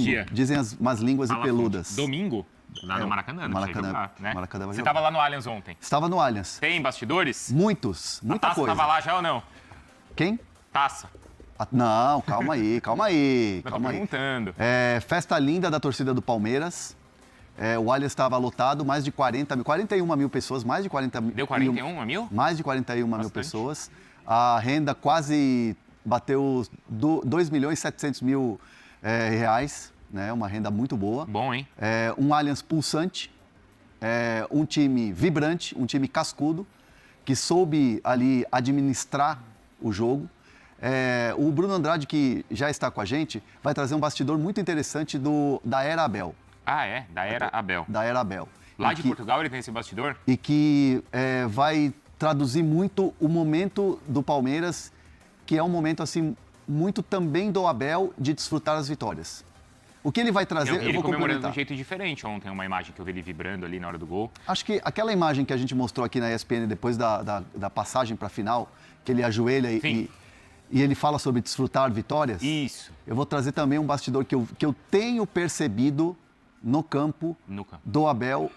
dia. Dizem umas línguas e peludas. Domingo? Lá no Maracanã, Maracanã, jogar, né? Maracanã vai Você jogar. estava lá no Allianz ontem. Estava no Allianz. Tem bastidores? Muita A Taça coisa. estava lá já ou não? Quem? Taça. Não, calma aí. Eu tô perguntando. Festa linda da torcida do Palmeiras. O Allianz estava lotado, mais de 41 mil pessoas, mais de 40 mil. Deu 41 mil? Mais de 41 mil pessoas. A renda quase bateu 2 milhões e 700 mil reais, né? Uma renda muito boa. Bom, hein? Um Allianz pulsante, um time vibrante, um time cascudo, que soube ali administrar o jogo. O Bruno Andrade, que já está com a gente, vai trazer um bastidor muito interessante da Era Abel. Ah, da Era Abel. Da Era Abel. Lá de Portugal ele tem esse bastidor? E que vai traduzir muito o momento do Palmeiras, que é um momento assim muito também do Abel de desfrutar as vitórias. O que ele vai trazer, Eu vi ele vou comemorando de complementar. um jeito diferente ontem, uma imagem que eu vi ele vibrando ali na hora do gol. Acho que aquela imagem que a gente mostrou aqui na ESPN depois da passagem para a final, que ele ajoelha e ele fala sobre desfrutar vitórias. Isso. Eu vou trazer também um bastidor que eu tenho percebido no campo do Abel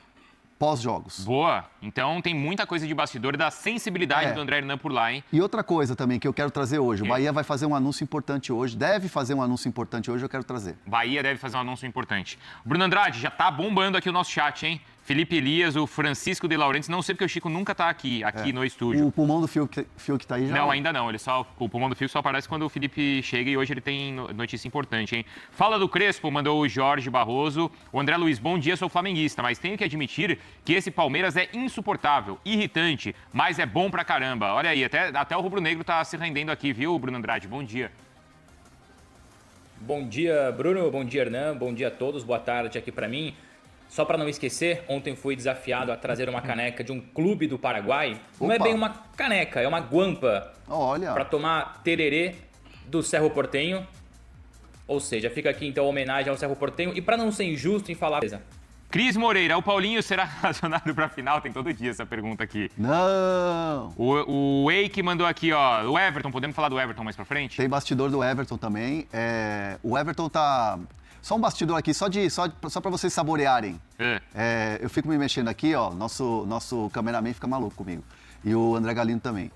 pós-jogos. Boa. Então tem muita coisa de bastidor da sensibilidade do André Hernan por lá, hein? E outra coisa também que eu quero trazer hoje. O Bahia vai fazer um anúncio importante hoje. Deve fazer um anúncio importante hoje, eu quero trazer. Bahia deve fazer um anúncio importante. Bruno Andrade, já tá bombando aqui o nosso chat, hein? Felipe Elias, o Francisco de Laurentiis. Não sei porque o Chico nunca tá aqui no estúdio. O pulmão do Fiuk tá aí já? Não, ainda não. O pulmão do Fiuk só aparece quando o Felipe chega e hoje ele tem notícia importante, hein? Fala do Crespo, mandou o Jorge Barroso. O André Luiz, bom dia, sou flamenguista, mas tenho que admitir que esse Palmeiras é insuportável, irritante, mas é bom pra caramba. Olha aí, até o Rubro Negro tá se rendendo aqui, viu, Bruno Andrade? Bom dia. Bom dia, Bruno. Bom dia, Hernan. Bom dia a todos. Boa tarde aqui pra mim. Só para não esquecer, ontem fui desafiado a trazer uma caneca de um clube do Paraguai. Não é bem uma caneca, é uma guampa. Olha. Para tomar tererê do Cerro Porteño. Ou seja, fica aqui então a homenagem ao Cerro Porteño. E para não ser injusto em falar... Cris Moreira, o Paulinho será relacionado para a final? Tem todo dia essa pergunta aqui. Não! O Wake mandou aqui, ó, o Everton. Podemos falar do Everton mais para frente? Tem bastidor do Everton também. O Everton tá... Só um bastidor aqui, só para vocês saborearem. Eu fico me mexendo aqui, ó, nosso cameraman fica maluco comigo. E o André Galindo também.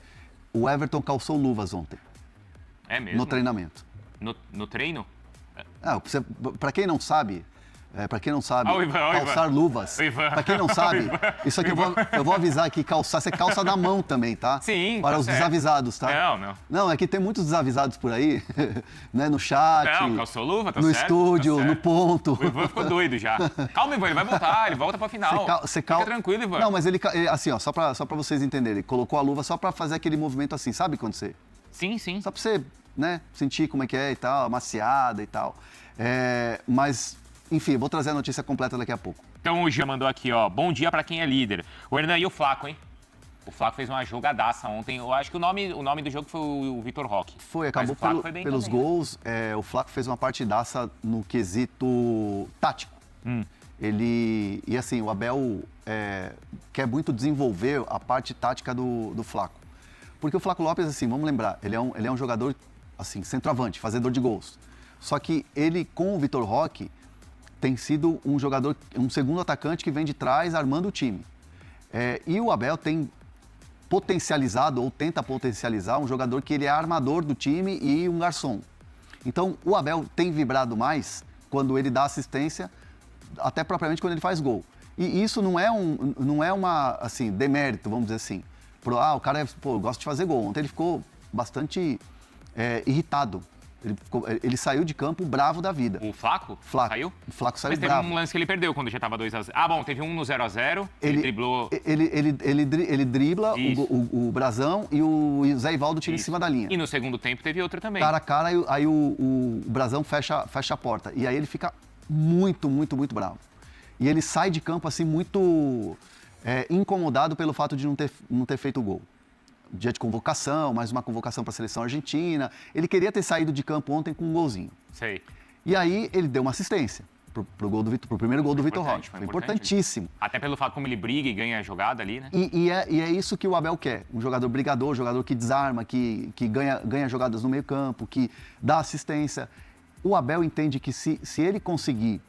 O Everton calçou luvas ontem. É mesmo? No treinamento. No treino? Para quem não sabe, Ivan, calçar luvas. Para quem não sabe, isso aqui eu vou avisar que você calça na mão também, tá? Sim, para os desavisados, tá? Não. Não, é que tem muitos desavisados por aí, né? No chat, não, calçou luva, tá no certo, estúdio, tá no ponto. O Ivan ficou doido já. Calma, Ivan, ele vai voltar, ele volta pra final. Fica tranquilo, Ivan. Não, mas ele, assim, ó, só pra vocês entenderem, ele colocou a luva só pra fazer aquele movimento assim, sabe quando você... Sim. Só pra você, né, sentir como é que é e tal, amaciada e tal. Mas... Enfim, vou trazer a notícia completa daqui a pouco. Então o Jean mandou aqui, ó. Bom dia pra quem é líder. O Hernan e o Flaco, hein? O Flaco fez uma jogadaça ontem. Eu acho que o nome do jogo foi o Vitor Roque. Acabou pelos gols. O Flaco fez uma partidaça no quesito tático. E assim, o Abel quer muito desenvolver a parte tática do Flaco. Porque o Flaco Lopes, assim, vamos lembrar, ele é um jogador, assim, centroavante, fazedor de gols. Só que ele, com o Vitor Roque, tem sido um jogador, um segundo atacante que vem de trás armando o time. E o Abel tem potencializado, ou tenta potencializar, um jogador que ele é armador do time e um garçom. Então, o Abel tem vibrado mais quando ele dá assistência, até propriamente quando ele faz gol. E isso não é uma, assim, demérito, vamos dizer assim. O cara gosta de fazer gol. Ontem ele ficou bastante irritado. Ele saiu de campo bravo da vida. O Flaco? Saiu? O Flaco saiu bravo. Mas teve um lance que ele perdeu quando já estava 2-0. Ah, bom, teve um no 0-0, ele driblou... Ele dribla o Brazão e o Zé Ivaldo tira em cima da linha. E no segundo tempo teve outra também. Cara a cara, aí o Brazão fecha a porta. E aí ele fica muito, muito, muito bravo. E ele sai de campo assim muito incomodado pelo fato de não ter feito o gol. Dia de convocação, mais uma convocação para a seleção argentina. Ele queria ter saído de campo ontem com um golzinho. Sei. E aí ele deu uma assistência pro primeiro gol do Vitor Roque. Foi importantíssimo. Até pelo fato como ele briga e ganha a jogada ali, né? E é isso que o Abel quer. Um jogador brigador, um jogador que desarma, que ganha jogadas no meio campo, que dá assistência. O Abel entende que se ele conseguir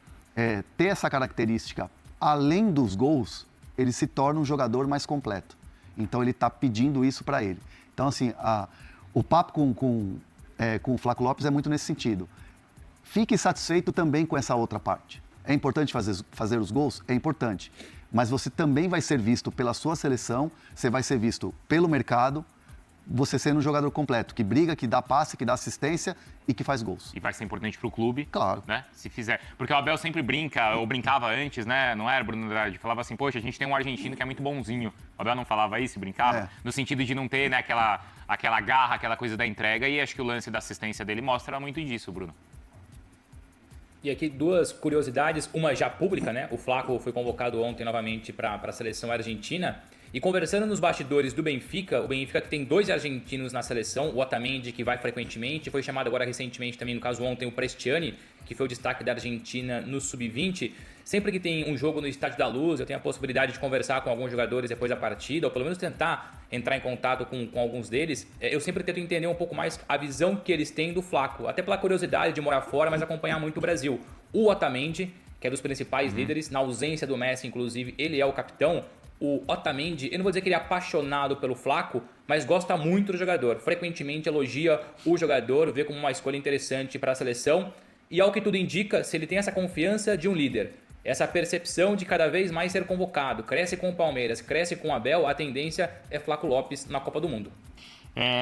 ter essa característica além dos gols, ele se torna um jogador mais completo. Então ele está pedindo isso para ele. Então assim, o papo com o Flaco Lopes é muito nesse sentido. Fique satisfeito também com essa outra parte. É importante fazer os gols? É importante. Mas você também vai ser visto pela sua seleção, você vai ser visto pelo mercado, você sendo um jogador completo, que briga, que dá passe, que dá assistência e que faz gols. E vai ser importante para o clube, claro, né? Se fizer. Porque o Abel sempre brinca, ou brincava antes, né? Não era, Bruno Andrade? Falava assim, poxa, a gente tem um argentino que é muito bonzinho. O Abel não falava isso, brincava? No sentido de não ter, né, aquela garra, aquela coisa da entrega. E acho que o lance da assistência dele mostra muito disso, Bruno. E aqui duas curiosidades, uma já pública, né? O Flaco foi convocado ontem novamente para a seleção argentina. E conversando nos bastidores do Benfica, o Benfica que tem 2 argentinos na seleção, o Otamendi, que vai frequentemente, foi chamado agora recentemente também, no caso ontem, o Prestiani, que foi o destaque da Argentina no Sub-20. Sempre que tem um jogo no Estádio da Luz, eu tenho a possibilidade de conversar com alguns jogadores depois da partida, ou pelo menos tentar entrar em contato com alguns deles. Eu sempre tento entender um pouco mais a visão que eles têm do Flaco, até pela curiosidade de morar fora, mas acompanhar muito o Brasil. O Otamendi, que é dos principais líderes, na ausência do Messi, inclusive, ele é o capitão. O Otamendi, eu não vou dizer que ele é apaixonado pelo Flaco, mas gosta muito do jogador. Frequentemente elogia o jogador, vê como uma escolha interessante para a seleção. E ao que tudo indica, se ele tem essa confiança de um líder, essa percepção de cada vez mais ser convocado, cresce com o Palmeiras, cresce com o Abel, a tendência é Flaco Lopes na Copa do Mundo.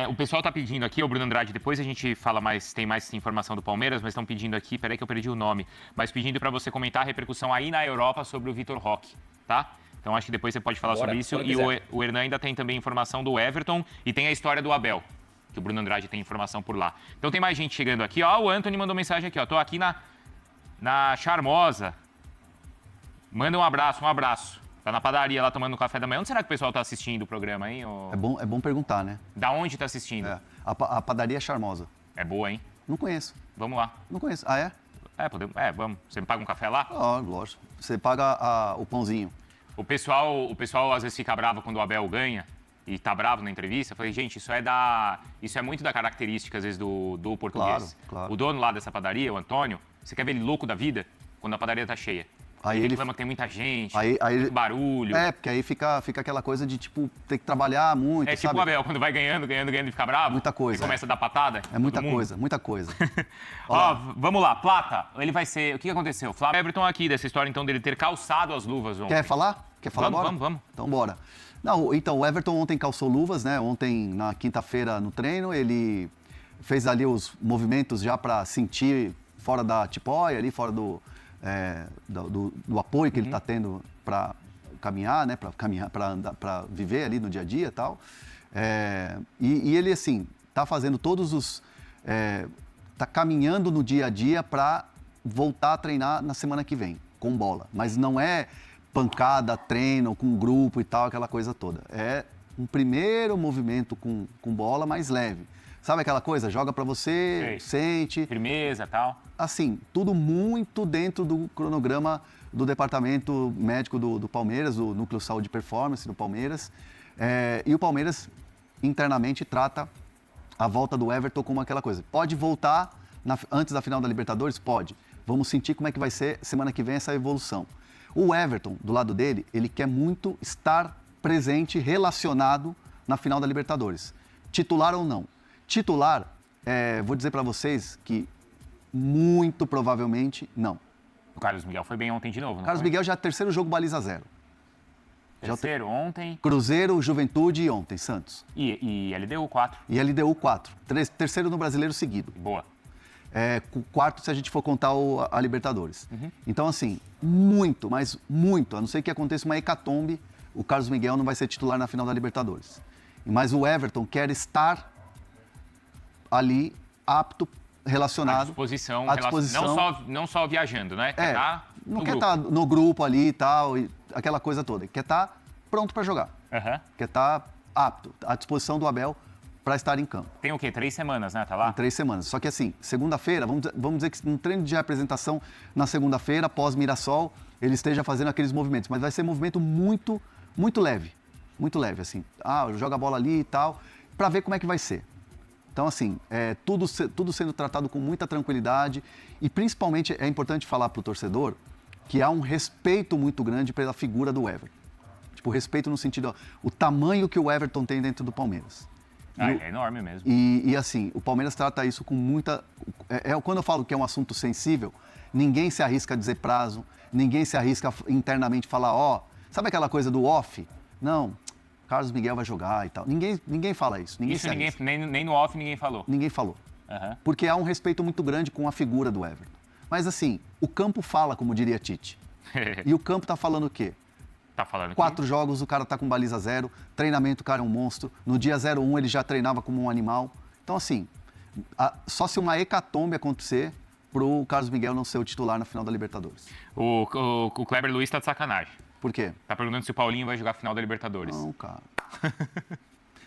O pessoal está pedindo aqui, o Bruno Andrade, depois a gente fala mais, tem mais informação do Palmeiras, mas estão pedindo aqui, peraí que eu perdi o nome, mas pedindo para você comentar a repercussão aí na Europa sobre o Vitor Roque, tá? Então acho que depois você pode falar sobre isso. E o Hernan ainda tem também informação do Everton e tem a história do Abel, que o Bruno Andrade tem informação por lá. Então tem mais gente chegando aqui. Ó, o Anthony mandou mensagem aqui, ó. Tô aqui na Charmosa. Manda um abraço. Tá na padaria lá tomando café da manhã. Onde será que o pessoal tá assistindo o programa, hein? Ou... É bom perguntar, né? Da onde tá assistindo? A padaria é Charmosa. É boa, hein? Não conheço. Vamos lá. Não conheço. Ah, é? Vamos. Você me paga um café lá? Lógico. Você paga o pãozinho. O pessoal às vezes fica bravo quando o Abel ganha e tá bravo na entrevista. Eu falei, gente, isso é muito da característica, às vezes, do português. Claro. O dono lá dessa padaria, o Antônio, você quer ver ele louco da vida quando a padaria tá cheia? Aí ele reclama que tem muita gente, muito barulho. Porque aí fica aquela coisa de, tipo, ter que trabalhar muito, tipo sabe? o Abel, quando vai ganhando e fica bravo. Muita coisa. E começa a dar patada. É muita coisa. Ó, vamos lá, Plata, ele vai ser... O que aconteceu? Flávio Everton aqui, dessa história, então, dele ter calçado as luvas ontem. Quer falar? Agora? Vamos. Então, bora. Não, então, o Everton ontem calçou luvas, né? Ontem, na quinta-feira, no treino, ele fez ali os movimentos já para sentir fora da tipóia, ali fora do apoio que ele está tendo para caminhar, né? Para viver ali no dia a dia e tal. E ele, assim, está fazendo está caminhando no dia a dia para voltar a treinar na semana que vem, com bola. Mas não é pancada, treino, com grupo e tal, aquela coisa toda. É um primeiro movimento com bola mais leve. Sabe aquela coisa? Joga para você, sente. Firmeza e tal. Assim, tudo muito dentro do cronograma do departamento médico do Palmeiras, do Núcleo Saúde e Performance do Palmeiras. E o Palmeiras, internamente, trata a volta do Everton como aquela coisa. Pode voltar antes da final da Libertadores? Pode. Vamos sentir como é que vai ser semana que vem essa evolução. O Everton, do lado dele, ele quer muito estar presente, relacionado na final da Libertadores. Titular ou não. Titular, vou dizer para vocês que muito provavelmente não. O Carlos Miguel foi bem ontem de novo, não Carlos foi? Miguel já é terceiro jogo baliza 0. Terceiro ontem. Cruzeiro, Juventude e ontem, Santos. E LDU 4. E LDU 4. Terceiro no Brasileiro seguido. Boa. Quarto se a gente for contar a Libertadores. Então, assim, muito, mas muito, a não ser que aconteça uma hecatombe, o Carlos Miguel não vai ser titular na final da Libertadores. Mas o Everton quer estar ali, apto, relacionado. À disposição. Não só viajando, né? Não quer estar no grupo ali e tal, aquela coisa toda. Quer estar pronto para jogar. Quer estar apto, à disposição do Abel para estar em campo. Tem o quê? 3 semanas, né? Tá lá? 3 semanas. Só que assim, segunda-feira, vamos dizer que um treino de representação na segunda-feira, pós Mirassol, ele esteja fazendo aqueles movimentos. Mas vai ser um movimento muito, muito leve. Muito leve, assim. Joga a bola ali e tal, para ver como é que vai ser. Então, assim, tudo sendo tratado com muita tranquilidade e, principalmente, é importante falar para o torcedor que há um respeito muito grande pela figura do Everton. Tipo, respeito no sentido, ó, o tamanho que o Everton tem dentro do Palmeiras. É enorme mesmo. E, assim, o Palmeiras trata isso com muita... Quando eu falo que é um assunto sensível, ninguém se arrisca a dizer prazo, ninguém se arrisca internamente falar, ó, sabe aquela coisa do off? Não, Carlos Miguel vai jogar e tal. Ninguém fala isso. Nem no off ninguém falou. Ninguém falou. Uhum. Porque há um respeito muito grande com a figura do Everton. Mas assim, o campo fala, como diria Tite. E o campo tá falando o quê? Tá falando 4 jogos, o cara tá com baliza 0, treinamento, o cara é um monstro. No dia 0-1 ele já treinava como um animal. Então assim, só se uma hecatombe acontecer pro Carlos Miguel não ser o titular na final da Libertadores. O Kleber Luiz tá de sacanagem. Por quê? Tá perguntando se o Paulinho vai jogar a final da Libertadores. Não, cara.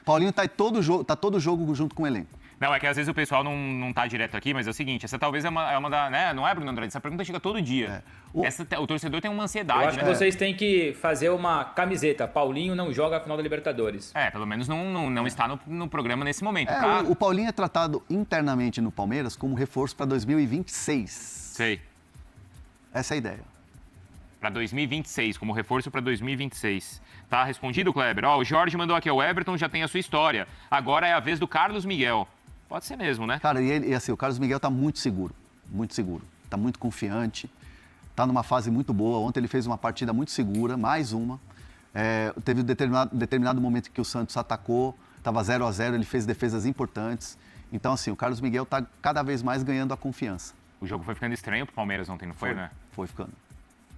Paulinho tá todo jogo junto com o elenco. Não, é que às vezes o pessoal não tá direto aqui, mas é o seguinte, essa talvez é uma da... Né? Não é, Bruno Andrade? Essa pergunta chega todo dia. O torcedor tem uma ansiedade, Eu acho que vocês têm que fazer uma camiseta. Paulinho não joga a final da Libertadores. Pelo menos não está no programa nesse momento. O Paulinho é tratado internamente no Palmeiras como reforço para 2026. Sei. Essa é a ideia. Para 2026, como reforço para 2026. Tá respondido, Kleber? Ó, o Jorge mandou aqui, o Everton já tem a sua história. Agora é a vez do Carlos Miguel. Pode ser mesmo, né? Cara, e assim, o Carlos Miguel tá muito seguro. Tá muito confiante. Tá numa fase muito boa. Ontem ele fez uma partida muito segura, mais uma. Teve um determinado momento que o Santos atacou, estava 0-0, ele fez defesas importantes. Então, assim, o Carlos Miguel tá cada vez mais ganhando a confiança. O jogo foi ficando estranho pro Palmeiras ontem, não foi, né? Foi ficando.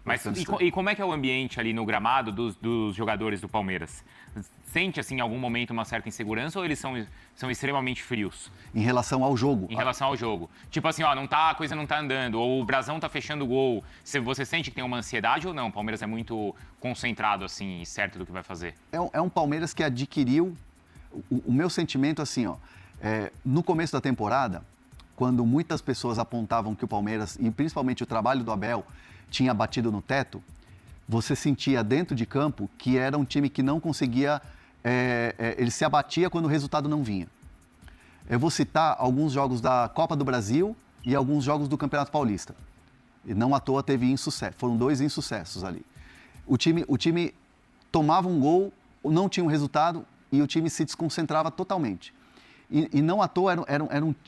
Mas e como é que é o ambiente ali no gramado dos jogadores do Palmeiras? Sente, assim, em algum momento uma certa insegurança ou eles são extremamente frios? Em relação ao jogo? Em relação ao jogo. Tipo assim, ó, a coisa não tá andando, ou o Brasão tá fechando o gol. Você sente que tem uma ansiedade ou não? O Palmeiras é muito concentrado, assim, e certo do que vai fazer? É um Palmeiras que adquiriu... O meu sentimento, assim, ó, no começo da temporada, quando muitas pessoas apontavam que o Palmeiras, e principalmente o trabalho do Abel, tinha batido no teto, você sentia dentro de campo que era um time que não conseguia... ele se abatia quando o resultado não vinha. Eu vou citar alguns jogos da Copa do Brasil e alguns jogos do Campeonato Paulista. E não à toa teve insucesso. Foram 2 insucessos ali. O time tomava um gol, não tinha um resultado e o time se desconcentrava totalmente. E não à toa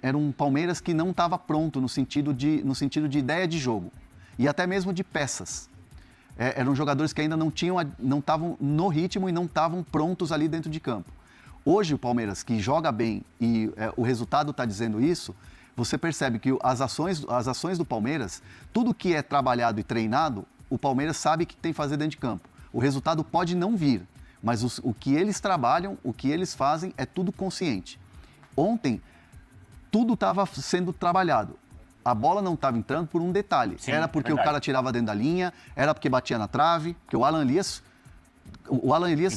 era um Palmeiras que não estava pronto no sentido de ideia de jogo. E até mesmo de peças. Eram jogadores que ainda não estavam no ritmo e não estavam prontos ali dentro de campo. Hoje o Palmeiras, que joga bem e o resultado está dizendo isso, você percebe que as ações do Palmeiras, tudo que é trabalhado e treinado, o Palmeiras sabe que tem que fazer dentro de campo. O resultado pode não vir, mas o que eles trabalham, o que eles fazem é tudo consciente. Ontem, tudo estava sendo trabalhado. A bola não estava entrando por um detalhe. Sim, era porque verdade. O cara tirava dentro da linha, era porque batia na trave, porque o Alan Elias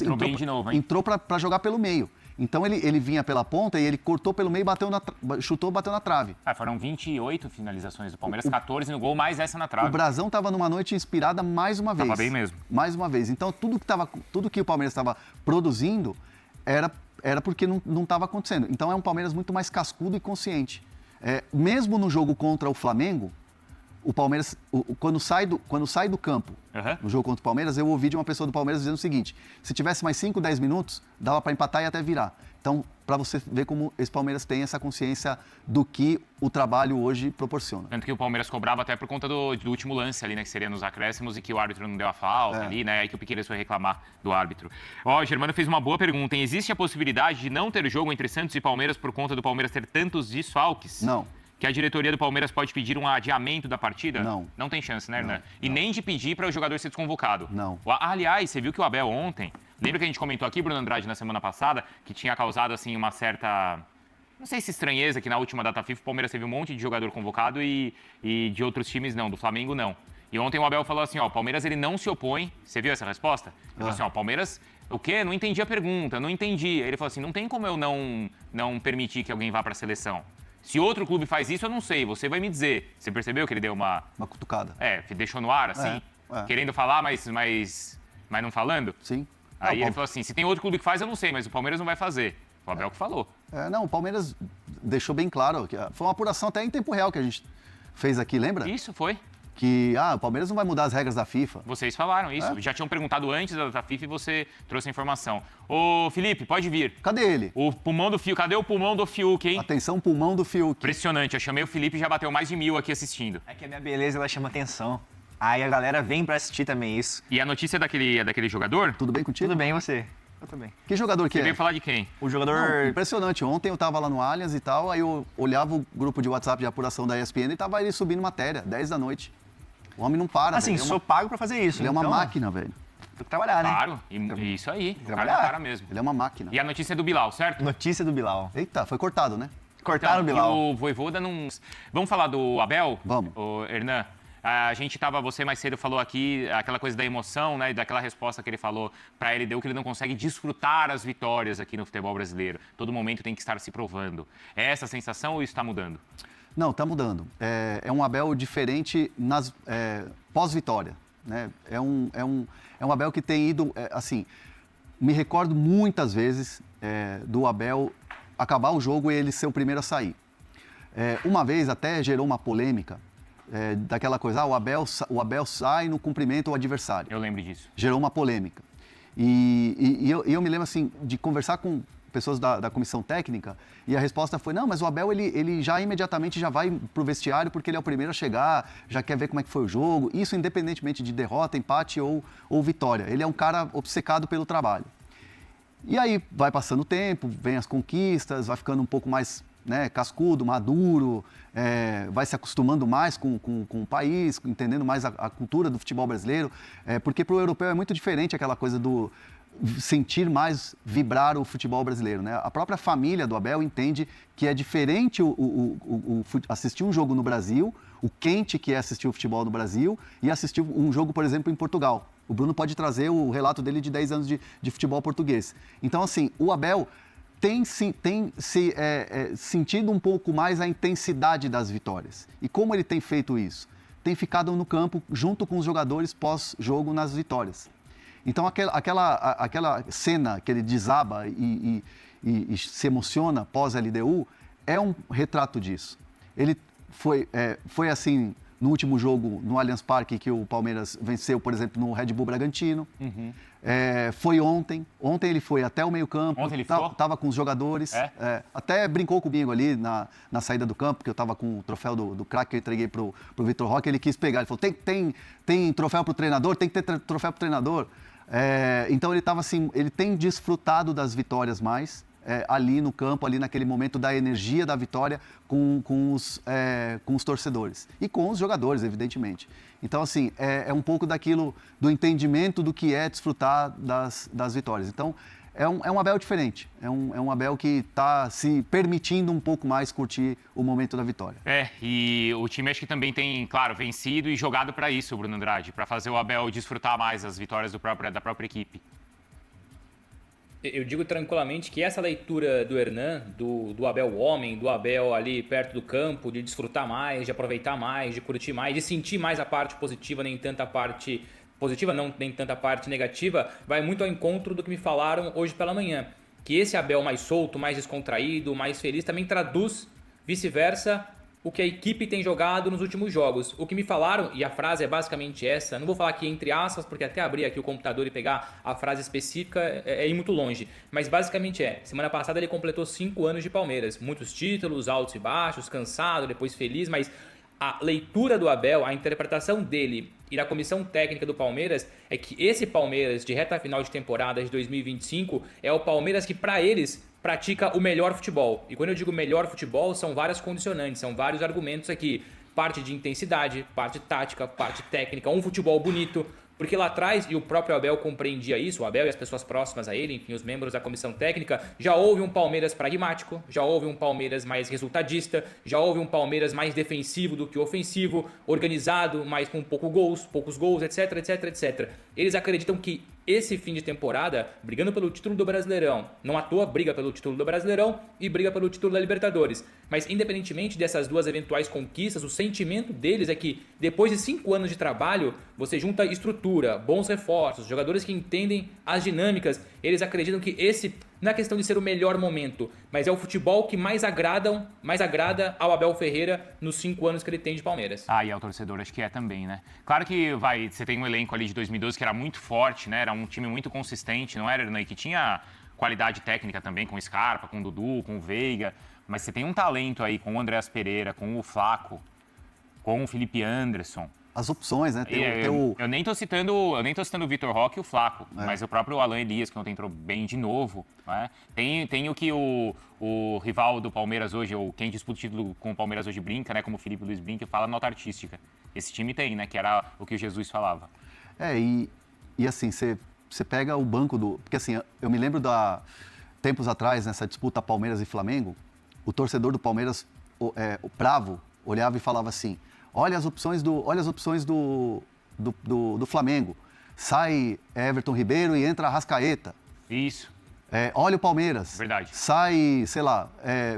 entrou bem de novo, hein? Entrou para jogar pelo meio. Então ele vinha pela ponta e ele cortou pelo meio, chutou, bateu na trave. Foram 28 finalizações do Palmeiras, 14 no gol, mais essa na trave. O Brasão estava numa noite inspirada mais uma vez. Tava bem mesmo. Mais uma vez. Então tudo que o Palmeiras estava produzindo era porque não estava acontecendo. Então é um Palmeiras muito mais cascudo e consciente. Mesmo no jogo contra o Flamengo, o Palmeiras, quando sai do campo, no jogo contra o Palmeiras, eu ouvi de uma pessoa do Palmeiras dizendo o seguinte: se tivesse mais 5, 10 minutos, dava para empatar e até virar. Então, para você ver como esse Palmeiras tem essa consciência do que o trabalho hoje proporciona. Tanto que o Palmeiras cobrava até por conta do último lance ali, né, que seria nos acréscimos e que o árbitro não deu a falta ali, né, aí que o Piqueires foi reclamar do árbitro. O Germano fez uma boa pergunta, existe a possibilidade de não ter jogo entre Santos e Palmeiras por conta do Palmeiras ter tantos desfalques? Não. Que a diretoria do Palmeiras pode pedir um adiamento da partida? Não. Não tem chance, né, Hernan? E nem de pedir para o jogador ser desconvocado. Não. Aliás, você viu que o Abel ontem... Lembra que a gente comentou aqui, Bruno Andrade, na semana passada, que tinha causado, assim, uma certa... Não sei se estranheza, que na última data FIFA o Palmeiras teve um monte de jogador convocado e de outros times não, do Flamengo não. E ontem o Abel falou assim, ó, o Palmeiras ele não se opõe... Você viu essa resposta? Ele falou assim, ó, o Palmeiras... O quê? Não entendi a pergunta, não entendi. Aí ele falou assim, não tem como eu não permitir que alguém vá para a seleção. Se outro clube faz isso, eu não sei, você vai me dizer. Você percebeu que ele deu uma cutucada. Deixou no ar, assim, querendo falar, mas não falando? Sim. Aí ele falou assim, se tem outro clube que faz, eu não sei, mas o Palmeiras não vai fazer. Foi o Abel que falou. Não, o Palmeiras, deixou bem claro, que foi uma apuração até em tempo real que a gente fez aqui, lembra? Isso foi. Que o Palmeiras não vai mudar as regras da FIFA. Vocês falaram isso. Já tinham perguntado antes da FIFA e você trouxe a informação. Ô, Felipe, pode vir. Cadê ele? O pulmão do Fiuk. Cadê o pulmão do Fiuk, hein? Atenção, pulmão do Fiuk. Impressionante. Eu chamei o Felipe e já bateu mais de 1000 aqui assistindo. É que a minha beleza, ela chama atenção. Aí a galera vem pra assistir também isso. E a notícia é daquele jogador? Tudo bem contigo? Tudo bem, e você? Eu também. Que jogador que Você é? veio falar de quem? O jogador... Não, impressionante. Ontem eu tava lá no Allianz e tal, aí eu olhava o grupo de WhatsApp de apuração da ESPN e tava ele subindo matéria, 10 da noite. O homem não para, Assim, velho. sou pago pra fazer isso. Ele é uma então, máquina, velho. Tem que trabalhar, né? Claro. E isso aí. O cara trabalhar. não para mesmo. Ele é uma máquina. E a notícia é do Bilal, certo? Notícia do Bilal. Eita, foi cortado, né? Cortaram o Então, Bilal. E o Vojvoda não... Vamos falar do Abel? Vamos. O Hernan, a gente tava... Você mais cedo falou aqui aquela coisa da emoção, né? E daquela resposta que ele falou pra ele, deu que ele não consegue desfrutar as vitórias aqui no futebol brasileiro. Todo momento tem que estar se provando. É essa a sensação ou isso está mudando? Não, tá mudando. É um Abel diferente nas pós-vitória, né? É um Abel que tem ido, assim, me recordo muitas vezes do Abel acabar o jogo e ele ser o primeiro a sair. Uma vez até gerou uma polêmica daquela coisa, o Abel sai no cumprimento ao adversário. Eu lembro disso. Gerou uma polêmica. E eu me lembro, assim, de conversar com pessoas da comissão técnica e a resposta foi, não, mas o Abel, ele já imediatamente já vai pro vestiário porque ele é o primeiro a chegar, já quer ver como é que foi o jogo, isso independentemente de derrota, empate ou vitória. Ele é um cara obcecado pelo trabalho. E aí vai passando o tempo, vem as conquistas, vai ficando um pouco mais, né, cascudo, maduro, vai se acostumando mais com o país, entendendo mais a cultura do futebol brasileiro, porque para o europeu é muito diferente aquela coisa do sentir mais vibrar o futebol brasileiro, né? A própria família do Abel entende que é diferente assistir um jogo no Brasil, o quente que é assistir o futebol no Brasil e assistir um jogo, por exemplo, em Portugal. O Bruno pode trazer o relato dele de 10 anos de futebol português. Então, assim, o Abel tem sentido um pouco mais a intensidade das vitórias. E como ele tem feito isso? Tem ficado no campo junto com os jogadores pós-jogo nas vitórias. Então, aquela cena que ele desaba e se emociona pós-LDU é um retrato disso. Ele foi assim no último jogo no Allianz Parque que o Palmeiras venceu, por exemplo, no Red Bull Bragantino. Uhum. Foi ontem. Ontem ele foi até o meio-campo. Ontem ele ficou? Estava com os jogadores. Até brincou comigo ali na saída do campo, porque eu estava com o troféu do craque que eu entreguei pro Vitor Roque. Ele quis pegar. Ele falou: tem troféu pro treinador? Tem que ter troféu pro treinador. Então ele estava assim, ele tem desfrutado das vitórias mais ali no campo, ali naquele momento da energia da vitória com os torcedores e com os jogadores, evidentemente. Então, assim, é um pouco daquilo, do entendimento do que é desfrutar das vitórias. Então, é um Abel diferente, é um Abel que está se permitindo um pouco mais curtir o momento da vitória. E o time acho que também tem, claro, vencido e jogado para isso, Bruno Andrade, para fazer o Abel desfrutar mais as vitórias da própria equipe. Eu digo tranquilamente que essa leitura do Hernan, do Abel homem, do Abel ali perto do campo, de desfrutar mais, de aproveitar mais, de curtir mais, de sentir mais a parte positiva, nem tanta parte positiva, não nem tanta parte negativa, vai muito ao encontro do que me falaram hoje pela manhã. Que esse Abel mais solto, mais descontraído, mais feliz, também traduz, vice-versa, o que a equipe tem jogado nos últimos jogos. O que me falaram, e a frase é basicamente essa, não vou falar aqui entre aspas, porque até abrir aqui o computador e pegar a frase específica é ir muito longe, mas basicamente semana passada ele completou 5 anos de Palmeiras, muitos títulos, altos e baixos, cansado, depois feliz, mas a leitura do Abel, a interpretação dele e da comissão técnica do Palmeiras é que esse Palmeiras de reta final de temporada de 2025 é o Palmeiras que para eles pratica o melhor futebol. E quando eu digo melhor futebol, são várias condicionantes, são vários argumentos aqui. Parte de intensidade, parte tática, parte técnica, um futebol bonito. Porque lá atrás, e o próprio Abel compreendia isso, o Abel e as pessoas próximas a ele, enfim, os membros da comissão técnica, já houve um Palmeiras pragmático, já houve um Palmeiras mais resultadista, já houve um Palmeiras mais defensivo do que ofensivo, organizado, mais com poucos gols, etc, etc, etc. Eles acreditam que esse fim de temporada, brigando pelo título do Brasileirão, não à toa briga pelo título do Brasileirão e briga pelo título da Libertadores, mas independentemente dessas duas eventuais conquistas, o sentimento deles é que depois de 5 anos de trabalho, você junta estrutura, bons reforços, jogadores que entendem as dinâmicas, eles acreditam que esse não é questão de ser o melhor momento, mas é o futebol que mais agrada ao Abel Ferreira nos 5 anos que ele tem de Palmeiras. E ao torcedor acho que é também, né? Claro que você tem um elenco ali de 2012 que era muito forte, né? Era um time muito consistente, não era, né? Que tinha qualidade técnica também, com o Scarpa, com o Dudu, com o Veiga, mas você tem um talento aí com o Andréas Pereira, com o Flaco, com o Felipe Anderson. As opções, né? Eu nem tô citando o Vitor Roque e o Flaco, mas o próprio Alan Elias, que ontem entrou bem de novo. Né? Tem o que o rival do Palmeiras hoje, ou quem disputa o título com o Palmeiras hoje brinca, né? Como o Felipe Luiz brinca, fala nota artística. Esse time tem, né? Que era o que o Jesus falava. E assim, você pega o banco do... Porque assim, eu me lembro tempos atrás, nessa disputa Palmeiras e Flamengo, o torcedor do Palmeiras, o bravo, olhava e falava assim, olha as opções do Flamengo. Sai Everton Ribeiro e entra Arrascaeta. Isso. Olha o Palmeiras. Verdade. Sai, sei lá,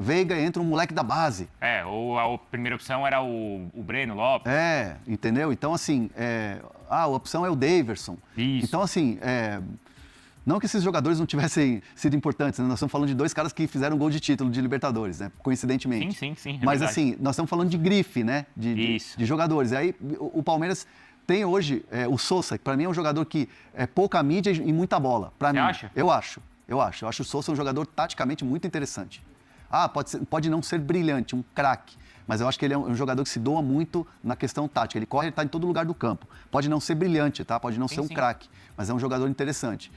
Veiga e entra um moleque da base. Ou a primeira opção era o Breno Lopes. Entendeu? Então, assim, a opção é o Daverson. Isso. Então, assim, não que esses jogadores não tivessem sido importantes, né? Nós estamos falando de 2 caras que fizeram gol de título de Libertadores, né? Coincidentemente. Sim. Mas, assim, nós estamos falando de grife, né? De jogadores. E aí, o Palmeiras tem hoje o Sosa, que para mim é um jogador que é pouca mídia e muita bola. Você acha? Eu acho. Eu acho o Sosa um jogador taticamente muito interessante. Pode não ser brilhante, um craque, mas eu acho que ele é um jogador que se doa muito na questão tática. Ele corre, ele está em todo lugar do campo. Pode não ser brilhante, tá? Pode não ser um craque, mas é um jogador interessante.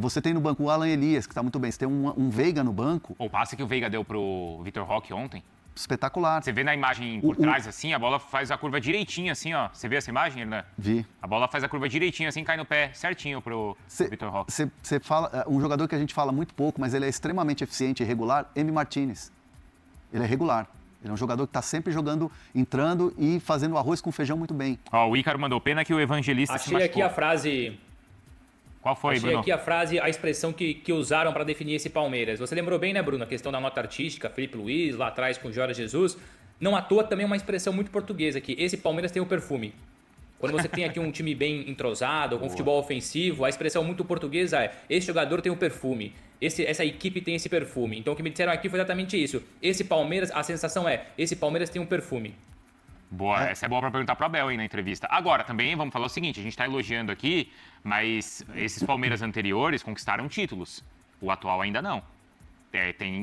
Você tem no banco o Alan Elias, que está muito bem. Você tem um Veiga no banco. O passe que o Veiga deu pro Vitor Roque ontem. Espetacular. Você vê na imagem por trás, assim, a bola faz a curva direitinho, assim, ó. Você vê essa imagem, né? Vi. A bola faz a curva direitinho, assim, cai no pé certinho pro Vitor Roque. Você fala, um jogador que a gente fala muito pouco, mas ele é extremamente eficiente e regular, Emi Martinez. Ele é regular. Ele é um jogador que está sempre jogando, entrando e fazendo arroz com feijão muito bem. O Ícaro mandou pena que o Evangelista se machucou. Achei aqui a frase... Qual foi, Bruno? Aqui a frase, a expressão que usaram para definir esse Palmeiras. Você lembrou bem, né, Bruno? A questão da nota artística, Felipe Luiz, lá atrás com Jorge Jesus. Não à toa também uma expressão muito portuguesa aqui. Esse Palmeiras tem o perfume. Quando você tem aqui um time bem entrosado, com futebol ofensivo, a expressão muito portuguesa é: esse jogador tem o perfume, essa equipe tem esse perfume. Então o que me disseram aqui foi exatamente isso. Esse Palmeiras, a sensação é: esse Palmeiras tem um perfume. Boa, essa é boa para perguntar para o Abel aí na entrevista. Agora, também vamos falar o seguinte, a gente está elogiando aqui, mas esses Palmeiras anteriores conquistaram títulos. O atual ainda não.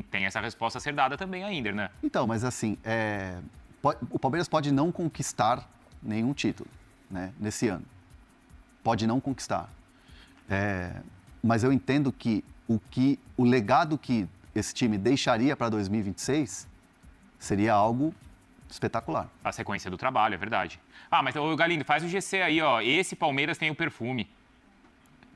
Tem essa resposta a ser dada também ainda, né? Então, mas assim, o Palmeiras pode não conquistar nenhum título, né, nesse ano. Pode não conquistar. Mas eu entendo que o legado que esse time deixaria para 2026 seria algo espetacular. A sequência do trabalho, é verdade. Mas o Galindo, faz o GC aí, ó. Esse Palmeiras tem o perfume.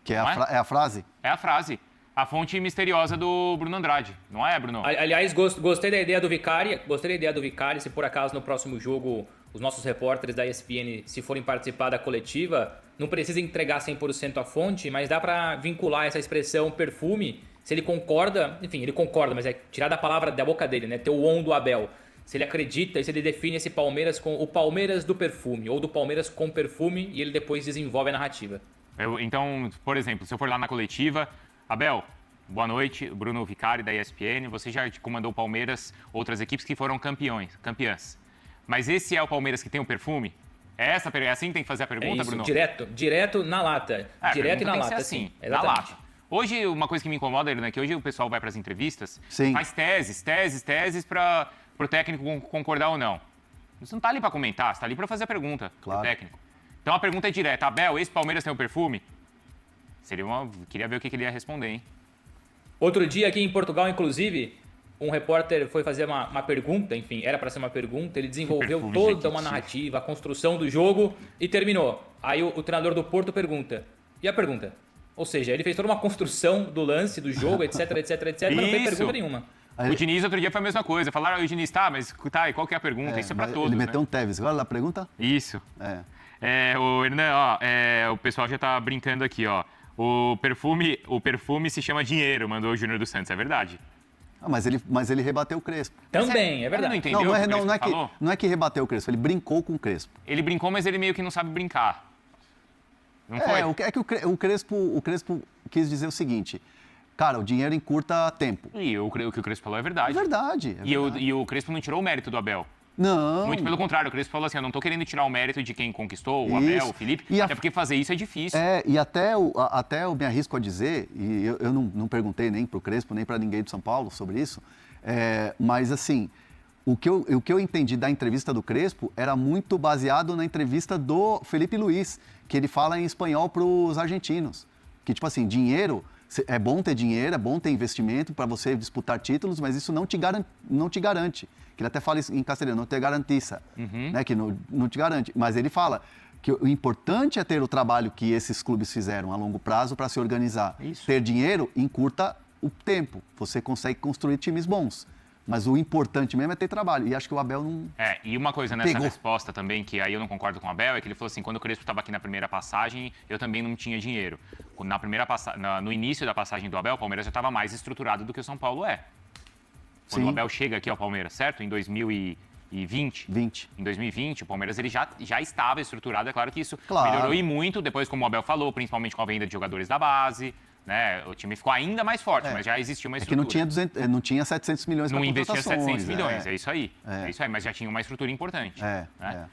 Que é a frase? É a frase. A fonte misteriosa do Bruno Andrade. Não é, Bruno? Aliás, gostei da ideia do Vicari. Gostei da ideia do Vicari. Se por acaso no próximo jogo os nossos repórteres da ESPN, se forem participar da coletiva, não precisa entregar 100% a fonte, mas dá para vincular essa expressão perfume. Se ele concorda, enfim, ele concorda, mas é tirar da palavra da boca dele, né? Ter o on do Abel. Se ele acredita e se ele define esse Palmeiras com o Palmeiras do perfume ou do Palmeiras com perfume e ele depois desenvolve a narrativa. Então, por exemplo, se eu for lá na coletiva, Abel, boa noite, Bruno Vicari da ESPN, você já comandou o Palmeiras, outras equipes que foram campeãs. Mas esse é o Palmeiras que tem o perfume? É assim que tem que fazer a pergunta, isso, Bruno? Direto na lata. Direto e na lata, assim, na lata. Hoje, uma coisa que me incomoda, né, que hoje o pessoal vai para as entrevistas, faz teses para o técnico concordar ou não. Você não está ali para comentar, você está ali para fazer a pergunta pro técnico. Então a pergunta é direta: Abel, esse Palmeiras tem o perfume? Queria ver o que ele ia responder, hein? Outro dia aqui em Portugal, inclusive, um repórter foi fazer uma pergunta, enfim, era para ser uma pergunta, ele desenvolveu toda uma narrativa, a construção do jogo e terminou. Aí o treinador do Porto pergunta: e a pergunta? Ou seja, ele fez toda uma construção do lance, do jogo, etc, mas não fez pergunta nenhuma. O Diniz outro dia foi a mesma coisa. Falaram, o Diniz, e qual que é a pergunta? Isso é pra todos, ele meteu né? um Tevez. Agora a pergunta? Isso. O Hernan, o pessoal já tá brincando aqui, ó. O perfume se chama dinheiro, mandou o Júnior dos Santos, é verdade. Mas ele rebateu o Crespo. Também, é verdade. Não entendeu? Não é que rebateu o Crespo, ele brincou com o Crespo. Ele brincou, mas ele meio que não sabe brincar. Não foi? O Crespo quis dizer o seguinte: Cara, o dinheiro encurta tempo. E o que o Crespo falou é É verdade. verdade. E o Crespo não tirou o mérito do Abel. Não. Muito pelo contrário, o Crespo falou assim, eu não tô querendo tirar o mérito de quem conquistou, o Abel, Isso. o Felipe, E até porque fazer isso é difícil. E até eu me arrisco a dizer, e eu não perguntei nem para o Crespo, nem para ninguém de São Paulo sobre isso, mas assim, o que eu entendi da entrevista do Crespo era muito baseado na entrevista do Felipe Luiz, que ele fala em espanhol para os argentinos. Que, tipo assim, dinheiro, é bom ter dinheiro, é bom ter investimento para você disputar títulos, mas isso não te garante. Que ele até fala isso em castelhano, não te garantiza, né? Que não te garante. Mas ele fala que o importante é ter o trabalho que esses clubes fizeram a longo prazo para se organizar. Isso. Ter dinheiro encurta o tempo, você consegue construir times bons. Mas o importante mesmo é ter trabalho. E acho que o Abel não... E uma coisa nessa Pegou. resposta também, que aí eu não concordo com o Abel, é que ele falou assim, quando o Crespo estava aqui na primeira passagem, eu também não tinha dinheiro. No início da passagem do Abel, o Palmeiras já estava mais estruturado do que o São Paulo é. Quando Sim. o Abel chega aqui ao Palmeiras, certo? Em 2020. 20. Em 2020, o Palmeiras ele já estava estruturado. É claro que isso Claro. melhorou e muito, depois, como o Abel falou, principalmente com a venda de jogadores da base, né? O time ficou ainda mais forte, mas já existia uma É que estrutura. não tinha 700 milhões para Não investia contratações. 700 milhões, é isso aí. É isso aí, mas já tinha uma estrutura importante. É, né?